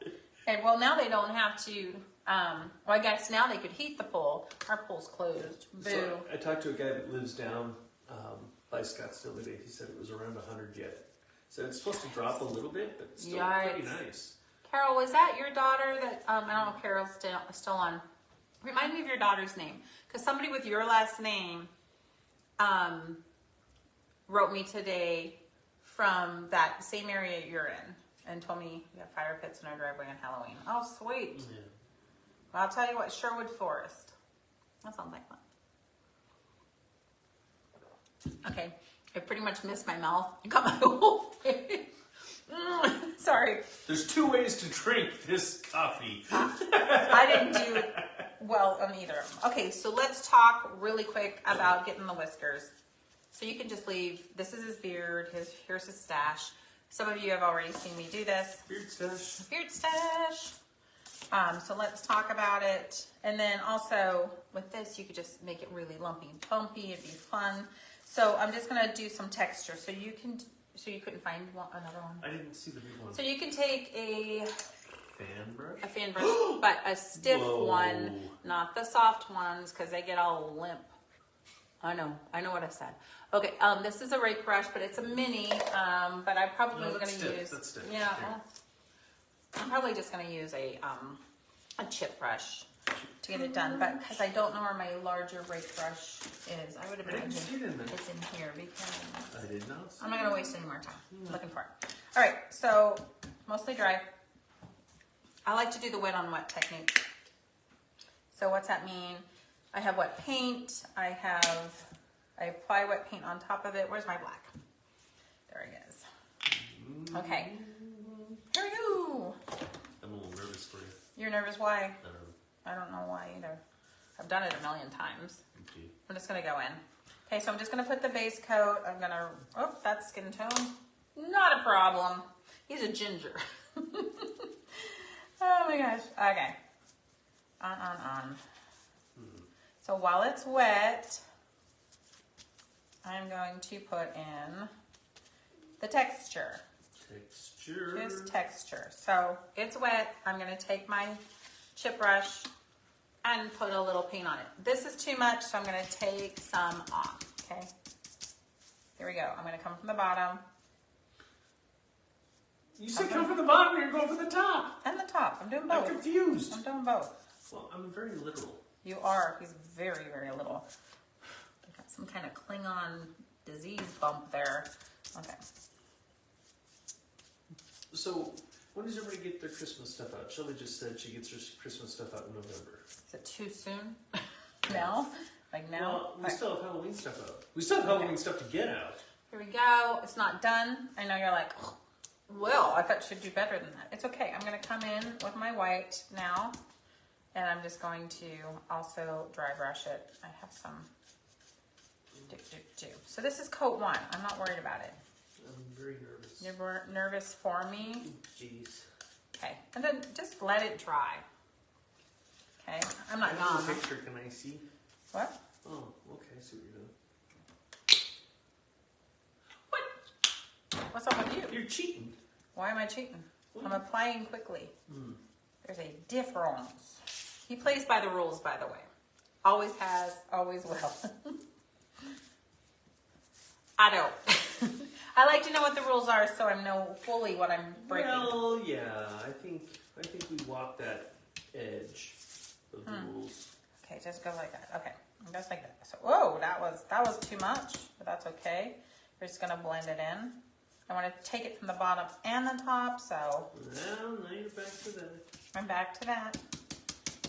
And well, now they don't have to, well, I guess now they could heat the pool. Our pool's closed. Boo. So I talked to a guy that lives down by Scottsdale today. He said it was around 100 yet. So it's supposed to drop a little bit, but it's still pretty nice. Carol, was that your daughter that, I don't know if Carol's still on Remind me of your daughter's name, because somebody with your last name wrote me today from that same area you're in and told me we have fire pits in our driveway on Halloween. Oh, sweet. Yeah. Well, I'll tell you what, Sherwood Forest. That sounds like fun. Okay, I pretty much missed my mouth. I got my whole face. Sorry. There's 2 ways to drink this coffee. I didn't do well on either of them. Okay, so let's talk really quick about getting the whiskers. So you can just leave. This is his beard. Here's his stash. Some of you have already seen me do this. Beard stash. Beard stash. So let's talk about it. And then also with this, you could just make it really lumpy and bumpy. It'd be fun. So I'm just gonna do some texture. So you couldn't find another one. I didn't see the big one. So you can take a Fan brush, but a stiff Whoa. one, not the soft ones, because they get all limp. I know what I said. Okay, this is a rake brush, but it's a mini. But I probably was going to use. That's stiff. Yeah, I'm probably just going to use a chip brush to get it done. But because I don't know where my larger rake brush is, I would imagine see it in there. it's in here because I did not. I'm not going to waste any more time looking for it. All right, so mostly dry. I like to do the wet on wet technique. So what's that mean? I have wet paint. I apply wet paint on top of it. Where's my black? There it is. Okay. Here we go. I'm a little nervous for you. You're nervous? Why? I don't know. I don't know why either. I've done it a million times. Okay. I'm just going to go in. Okay, so I'm just going to put the base coat. I'm going to, oh, that's skin tone. Not a problem. He's a ginger. Oh my gosh. Okay. On. So while it's wet, I'm going to put in the texture. Just texture. So it's wet. I'm going to take my chip brush and put a little paint on it. This is too much, so I'm going to take some off. Okay. Here we go. I'm going to come from the bottom. You said come from the bottom, or you're going for the top. And the top. I'm doing both. I'm confused. I'm doing both. Well, I'm very literal. You are. He's very, very little. I got some kind of Klingon disease bump there. Okay. So, when does everybody get their Christmas stuff out? Shelley just said she gets her Christmas stuff out in November. Is it too soon? Now? Like now? Well, we still have Halloween stuff out. We still have Halloween stuff to get out. Here we go. It's not done. I know you're like, oh, well, I thought you'd do better than that. It's okay. I'm going to come in with my white now. And I'm just going to also dry brush it. I have some. So this is coat 1. I'm not worried about it. I'm very nervous. You're nervous for me? Jeez. Okay. And then just let it dry. Okay. I'm not What gone. picture can I see? What? Oh, okay. I see what you're doing. What? What's up with you? You're cheating. Why am I cheating? I'm applying quickly. There's a difference. He plays by the rules, by the way. Always has, always will. I don't. I like to know what the rules are so I know fully what I'm breaking. Well, yeah. I think we walk that edge of the rules. Okay, just go like that. Okay, just like that. So, whoa, that was too much, but that's okay. We're just gonna blend it in. I want to take it from the bottom and the top, so. Well, now you're back to that. I'm back to that.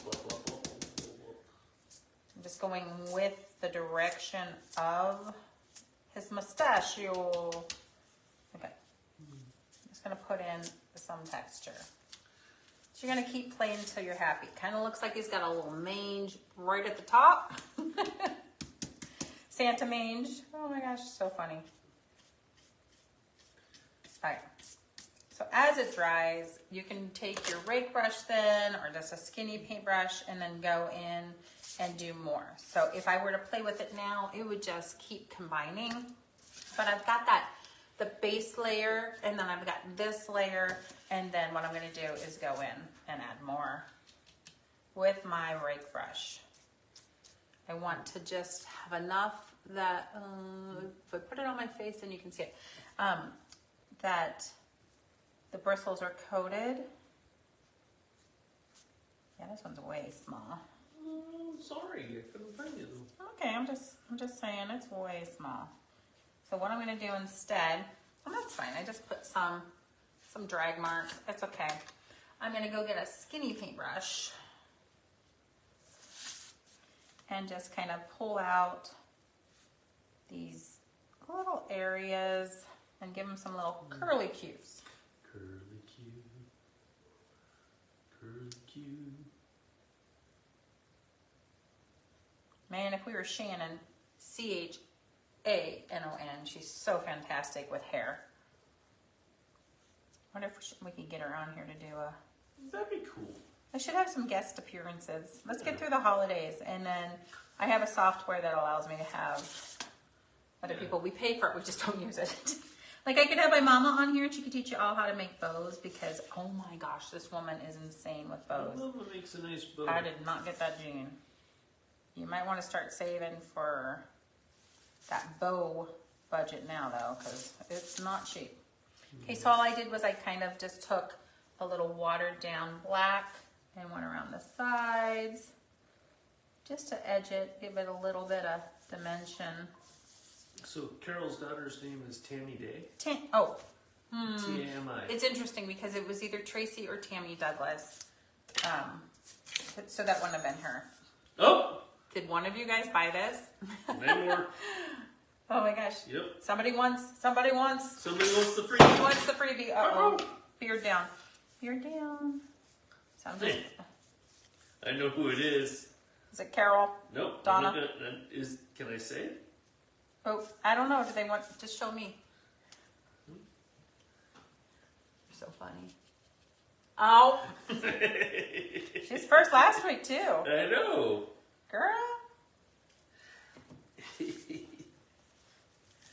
Blah, blah, blah, blah, blah, blah. I'm just going with the direction of his mustachio. Okay. I'm just going to put in some texture. So you're going to keep playing until you're happy. Kind of looks like he's got a little mange right at the top. Santa mange. Oh my gosh, so funny. All right. So as it dries, you can take your rake brush then, or just a skinny paintbrush, and then go in and do more. So if I were to play with it now, it would just keep combining. But I've got the base layer, and then I've got this layer, and then what I'm gonna do is go in and add more with my rake brush. I want to just have enough that, if I put it on my face, then you can see it, that the bristles are coated. Yeah, this one's way small. Oh, sorry, I couldn't find you. Okay, I'm just saying it's way small. So what I'm gonna do instead, and that's fine. I just put some drag marks. It's okay. I'm gonna go get a skinny paintbrush and just kind of pull out these little areas and give them some little curly cues. Curly Q. Curly Q. Man, if we were Shannon, Chanon, she's so fantastic with hair. I wonder if we could get her on here to do a... That'd be cool. I should have some guest appearances. Let's get through the holidays, and then I have a software that allows me to have other people. We pay for it, we just don't use it. Like I could have my mama on here, and she could teach you all how to make bows because, oh my gosh, this woman is insane with bows. Mama makes a nice bow. I did not get that gene. You might want to start saving for that bow budget now, though, because it's not cheap. Okay, so all I did was I kind of just took a little watered down black and went around the sides just to edge it, give it a little bit of dimension. So Carol's daughter's name is Tammy Day? T-A-M-I. It's interesting because it was either Tracy or Tammy Douglas. So that wouldn't have been her. Oh! Did one of you guys buy this? No more. Oh my gosh. Yep. Somebody wants the freebie. Who wants the freebie? Uh-oh. Beard down. Beard down. So I'm just... I know who it is. Is it Carol? Nope. Donna? Can I say it? Oh, I don't know. Do they want... Just show me. You're so funny. Oh. She's first last week, too. I know. Girl.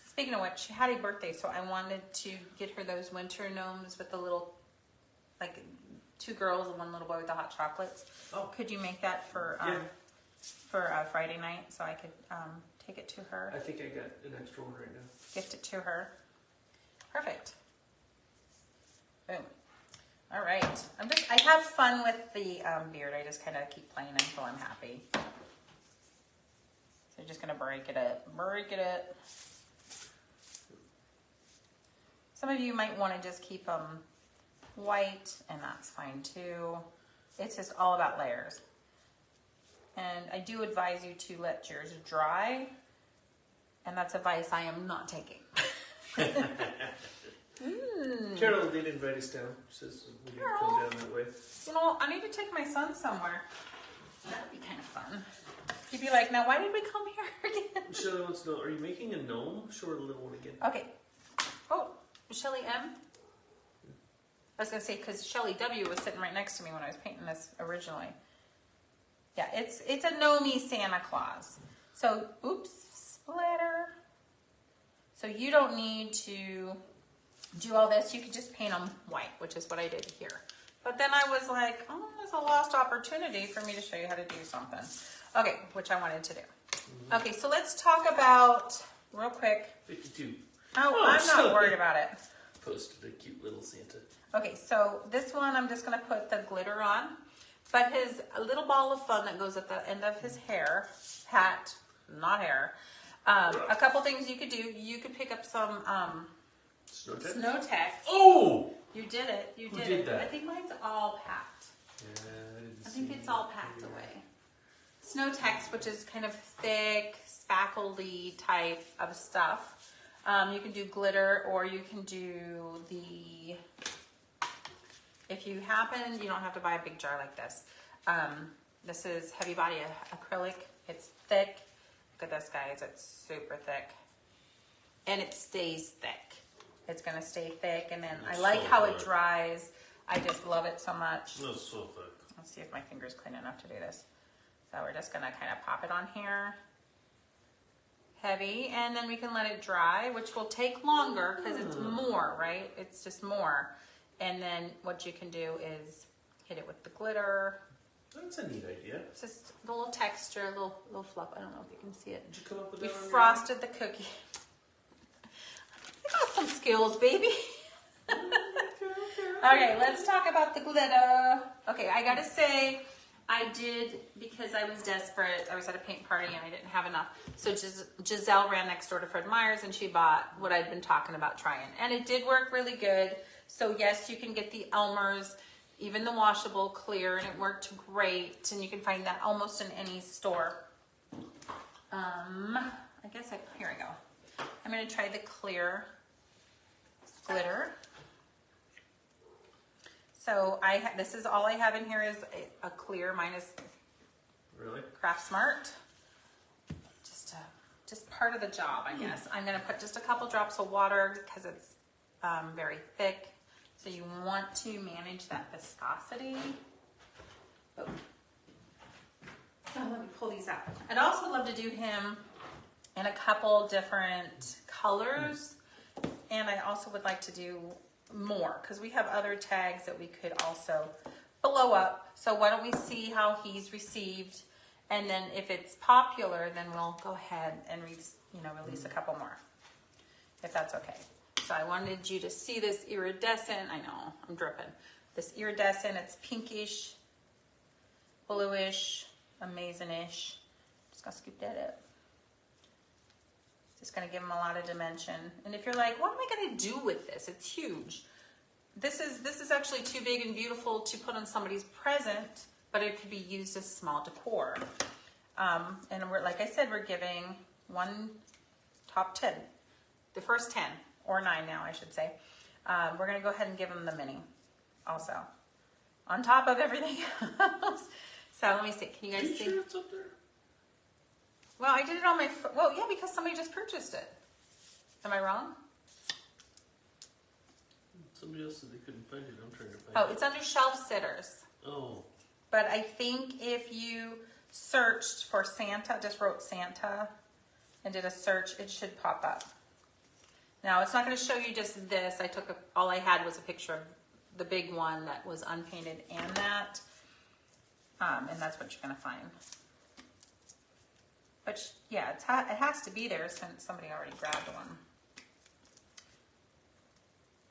Speaking of which, she had a birthday, so I wanted to get her those winter gnomes with the little, like, 2 girls and 1 little boy with the hot chocolates. Oh. Could you make that for Friday night so I could take it to her? I think I got an extra one right now. Gift it to her. Perfect. Boom. All right. I have fun with the beard. I just kind of keep playing until I'm happy. So I'm just gonna break it up. Some of you might want to just keep them white, and that's fine too. It's just all about layers. And I do advise you to let yours dry, and that's advice I am not taking. Carol did invite us down. She says we need to come down that way. You know, I need to take my son somewhere. That would be kind of fun. He'd be like, now why did we come here again? Shelly wants to know, are you making a gnome? Show her the little one again. Okay. Oh, Shelly M? I was going to say, because Shelly W was sitting right next to me when I was painting this originally. Yeah, it's a Gnome Santa Claus. So, oops, splatter. So you don't need to do all this. You could just paint them white, which is what I did here. But then I was like, oh, there's a lost opportunity for me to show you how to do something. Okay, which I wanted to do. Okay, so let's talk about, real quick. 52. Oh, I'm not worried about it. Posted a cute little Santa. Okay, so this one I'm just going to put the glitter on. But his little ball of fun that goes at the end of his hat, not hair. A couple things you could do. You could pick up some snow text. Oh! You did it. You Who did did it. that? I think mine's all packed. I think it's all packed away. Snow text, which is kind of thick, spackly type of stuff. You can do glitter, or you can do the... If you happen, you don't have to buy a big jar like this. This is heavy body acrylic. It's thick. Look at this, guys. It's super thick. And it stays thick. It's going to stay thick. And then I like how it dries. I just love it so much. That's so thick. Let's see if my finger's clean enough to do this. So we're just going to kind of pop it on here. Heavy. And then we can let it dry, which will take longer because it's more, right? It's just more. And then what you can do is hit it with the glitter. That's a neat idea. It's just a little texture, a little fluff. I don't know if you can see it. Did you come up with We that on frosted the cookie. I got some skills, baby. Okay, let's talk about the glitter. Okay, I gotta say, I did, because I was desperate. I was at a paint party and I didn't have enough. So Giselle ran next door to Fred Meyer's and she bought what I'd been talking about trying. And it did work really good. So yes, you can get the Elmer's, even the washable clear, and it worked great. And you can find that almost in any store. Here we go. I'm gonna try the clear glitter. So this is all I have in here is a clear. Mine is Really? Craft Smart. Just part of the job, I guess. I'm gonna put just a couple drops of water because it's very thick. So you want to manage that viscosity. Oh. So let me pull these out. I'd also love to do him in a couple different colors. And I also would like to do more because we have other tags that we could also blow up. So why don't we see how he's received, and then if it's popular, then we'll go ahead and release a couple more, if that's okay. So I wanted you to see this iridescent. I know I'm dripping. This iridescent. It's pinkish, bluish, amazing-ish. Just gonna scoop that up. Just gonna give them a lot of dimension. And if you're like, what am I gonna do with this? It's huge. This is actually too big and beautiful to put on somebody's present, but it could be used as small decor. And like I said, we're giving one top 10, the first 10, or 9 now, I should say. We're gonna go ahead and give them the mini also, on top of everything else. So let me see, can you guys see? Sure it's up there? Well, I did it on my, well, yeah, because somebody just purchased it. Am I wrong? Somebody else said they couldn't find it. I'm trying to find it. Oh, it's under Shelf Sitters. Oh. But I think if you searched for Santa, just wrote Santa and did a search, it should pop up. Now, it's not going to show you just this. All I had was a picture of the big one that was unpainted and that. And that's what you're going to find. But yeah, it has to be there since somebody already grabbed one.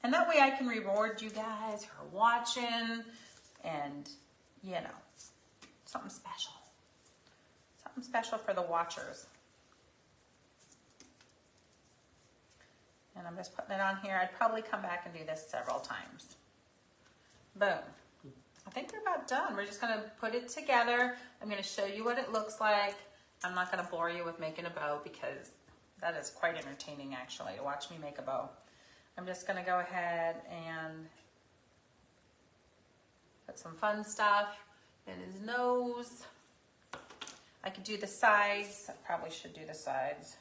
And that way I can reward you guys for watching and, something special. Something special for the watchers. And I'm just putting it on here. I'd probably come back and do this several times. Boom. I think we're about done. We're just going to put it together. I'm going to show you what it looks like. I'm not going to bore you with making a bow because that is quite entertaining actually to watch me make a bow. I'm just going to go ahead and put some fun stuff in his nose. I could do the sides. I probably should do the sides.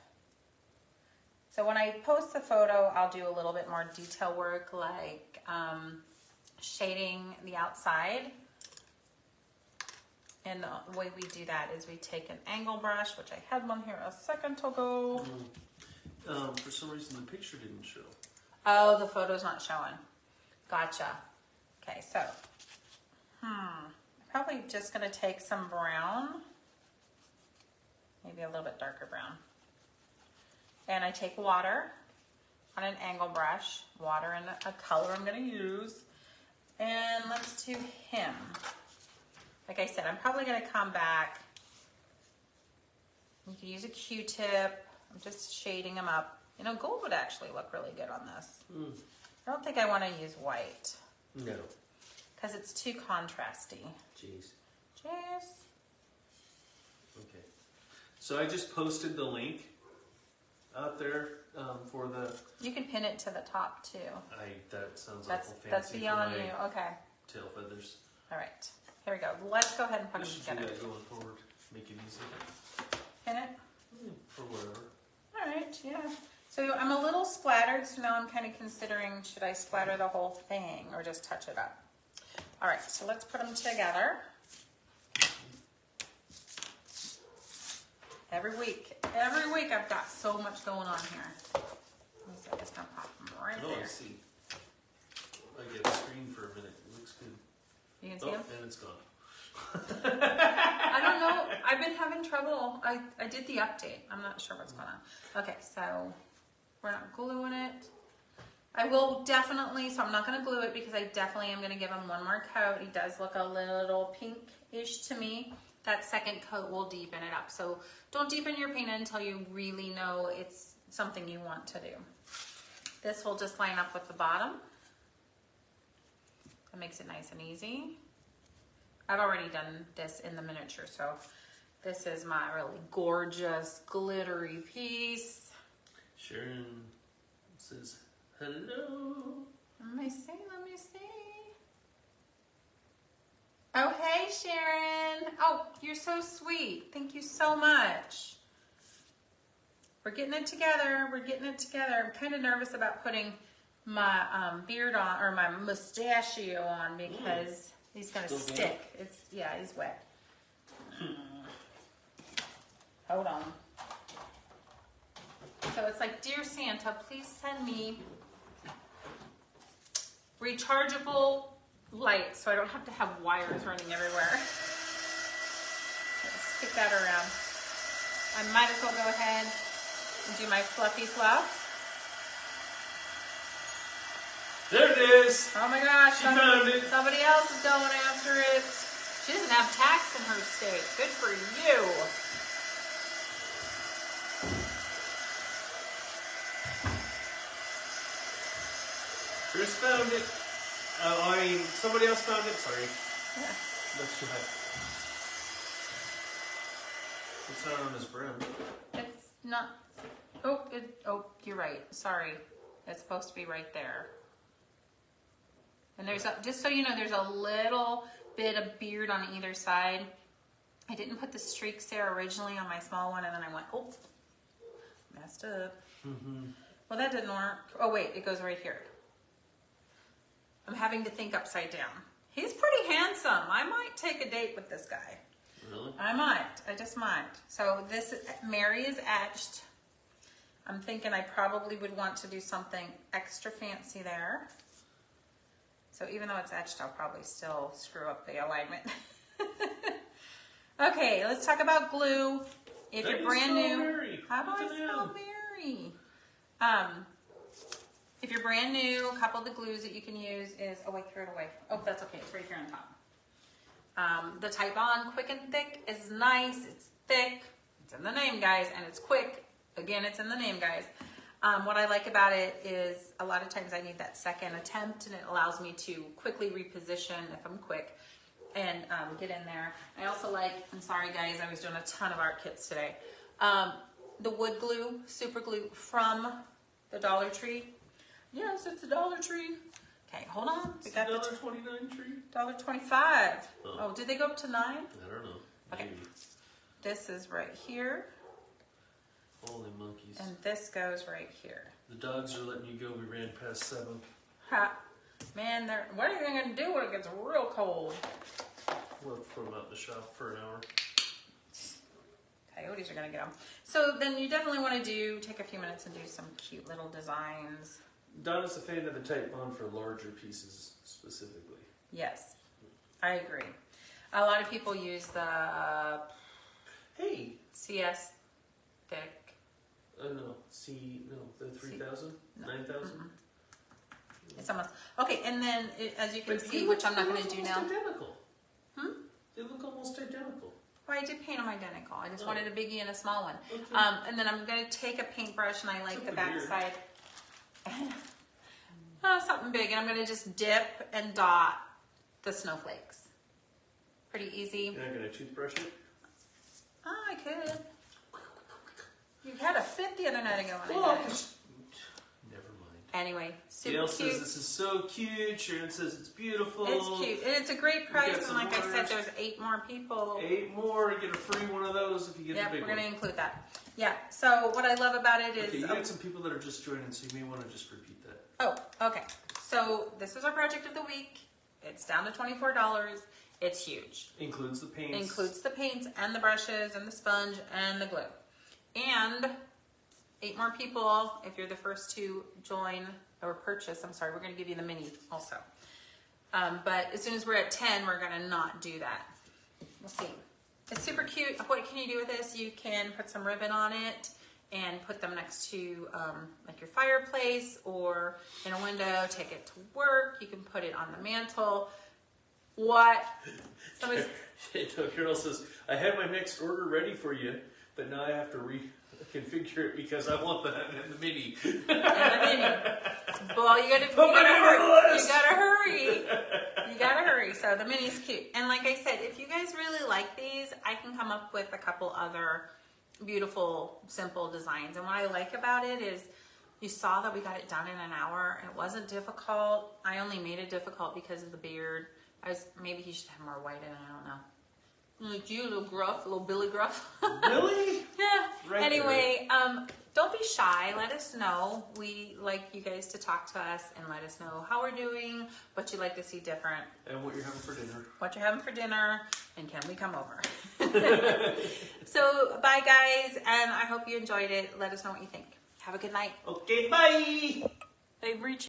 So when I post the photo, I'll do a little bit more detail work like shading the outside. And the way we do that is we take an angle brush, which I had one here a second ago. For some reason the picture didn't show. Oh, the photo's not showing. Gotcha. Okay, so, I'm probably just gonna take some brown, maybe a little bit darker brown. And I take water on an angle brush, water in a color I'm gonna use. And let's do him. Like I said, I'm probably gonna come back. You can use a Q-tip. I'm just shading him up. Gold would actually look really good on this. I don't think I want to use white. No. Because it's too contrasty. Jeez. Okay. So I just posted the link out there for the... You can pin it to the top too. That sounds That's awful fancy. that's beyond you. Okay. Tail feathers. All right. Here we go. Let's go ahead and put We them should together. do that going forward. Make it easy. Pin it. For whatever. All right. Yeah. So I'm a little splattered, so now I'm kind of considering, should I splatter the whole thing or just touch it up? All right, so let's put them together. Every week I've got so much going on here. Let me see, I'm just gonna pop them right there. I see. I get a screen for a minute. It looks good. You can see them? And it's gone. I don't know. I've been having trouble. I did the update. I'm not sure what's going on. Okay, so we're not gluing it. I will definitely, so I'm not going to glue it because I definitely am going to give him one more coat. He does look a little pinkish to me. That second coat will deepen it up. So don't deepen your paint until you really know it's something you want to do. This will just line up with the bottom. That makes it nice and easy. I've already done this in the miniature, so this is my really gorgeous glittery piece. Sharon says hello. Let me see, let me see. Oh, hey, Sharon. Oh, you're so sweet. Thank you so much. We're getting it together. We're getting it together. I'm kind of nervous about putting my beard on, or my mustachio on, because he's going to stick. It's, yeah, he's wet. Hold on. So it's like, Dear Santa, please send me rechargeable lights so I don't have to have wires running everywhere. Let's kick that around. I might as well go ahead and do my fluffy fluff. There it is. Oh my gosh, She found it. Somebody else is going after it. She doesn't have tax in her state. Good for you. Chris found it. I mean, somebody else found it. Sorry. Yeah. That's too high. It's not on his brim. It's not. Oh, oh, you're right. Sorry. It's supposed to be right there. And there's a, just so you know, there's a little bit of beard on either side. I didn't put the streaks there originally on my small one, and then I went, oh, messed up. Well, that didn't work. Oh, wait, it goes right here. I'm having to think upside down. He's pretty handsome. I might take a date with this guy. Really? I might. I just might. So this, Mary is etched. I'm thinking I probably would want to do something extra fancy there. So even though it's etched, I'll probably still screw up the alignment. Okay, let's talk about glue. If you're brand new, how do I spell Mary? If you're brand new, a couple of the glues that you can use is, oh wait, throw it away. Oh, that's okay, it's right here on top. The Type On Quick and Thick is nice, it's thick, it's in the name, guys, and it's quick. Again, it's in the name, guys. What I like about it is a lot of times I need that second attempt, and it allows me to quickly reposition if I'm quick and get in there. I also like, I'm sorry guys, I was doing a ton of art kits today. The wood glue, super glue from the Dollar Tree. Yes, it's a Dollar Tree. Okay, hold on. We got the $1.29 tree. $1.25. Oh, did they go up to $9? I don't know. Okay. This is right here. Holy monkeys. And this goes right here. The dogs are letting you go. We ran past 7. Ha. Man, what are they going to do when it gets real cold? We'll throw them out in the shop for an hour. Coyotes are going to get them. So then you definitely want to take a few minutes and do some cute little designs. Donna's a fan of the Type On for larger pieces specifically. Yes, I agree. A lot of people use the CS thick. No, the 3,000? 9,000? It's almost, okay, and then as you can see, which I'm not going to do now. Identical. They look almost identical. Well, I did paint them identical. I just wanted a biggie and a small one. Okay. And then I'm going to take a paintbrush, and I like the back side. Something big, and I'm going to just dip and dot the snowflakes. Pretty easy. You're not going to toothbrush it? Oh, I could. You had a fit the other night ago when I did it. Never mind. Anyway, super Gail cute. says this is so cute. Sharon says it's beautiful. It's cute. And it's a great price, and like I said, orders. there's 8 more people. 8 more, get a free one of those if you get the big We're one. going to include that. Yeah, so what I love about it is... Okay, you got some people that are just joining, so you may want to just repeat that. Oh, okay. So this is our project of the week. It's down to $24. It's huge. Includes the paints. Includes the paints and the brushes and the sponge and the glue. And 8 more people if you're the first to join or purchase. I'm sorry, we're going to give you the mini also. But as soon as we're at 10, we're going to not do that. We'll see. It's super cute. What can you do with this? You can put some ribbon on it and put them next to like your fireplace or in a window. Take it to work. You can put it on the mantle. What? Somebody's... Carol says, I had my next order ready for you, but now I have to reconfigure it because I want that in the mini. Well, you gotta hurry. You gotta hurry. So the mini's cute. And like I said, if you guys really like these, I can come up with a couple other beautiful, simple designs. And what I like about it is you saw that we got it done in an hour. It wasn't difficult. I only made it difficult because of the beard. Maybe he should have more white in it, I don't know. Like you, little gruff, little Billy Gruff. Really? Yeah. Right Anyway, don't be shy. Let us know. We like you guys to talk to us and let us know how we're doing, what you'd like to see different. And what you're having for dinner. What you're having for dinner, and can we come over? So, bye guys, and I hope you enjoyed it. Let us know what you think. Have a good night. Okay, bye! They've reached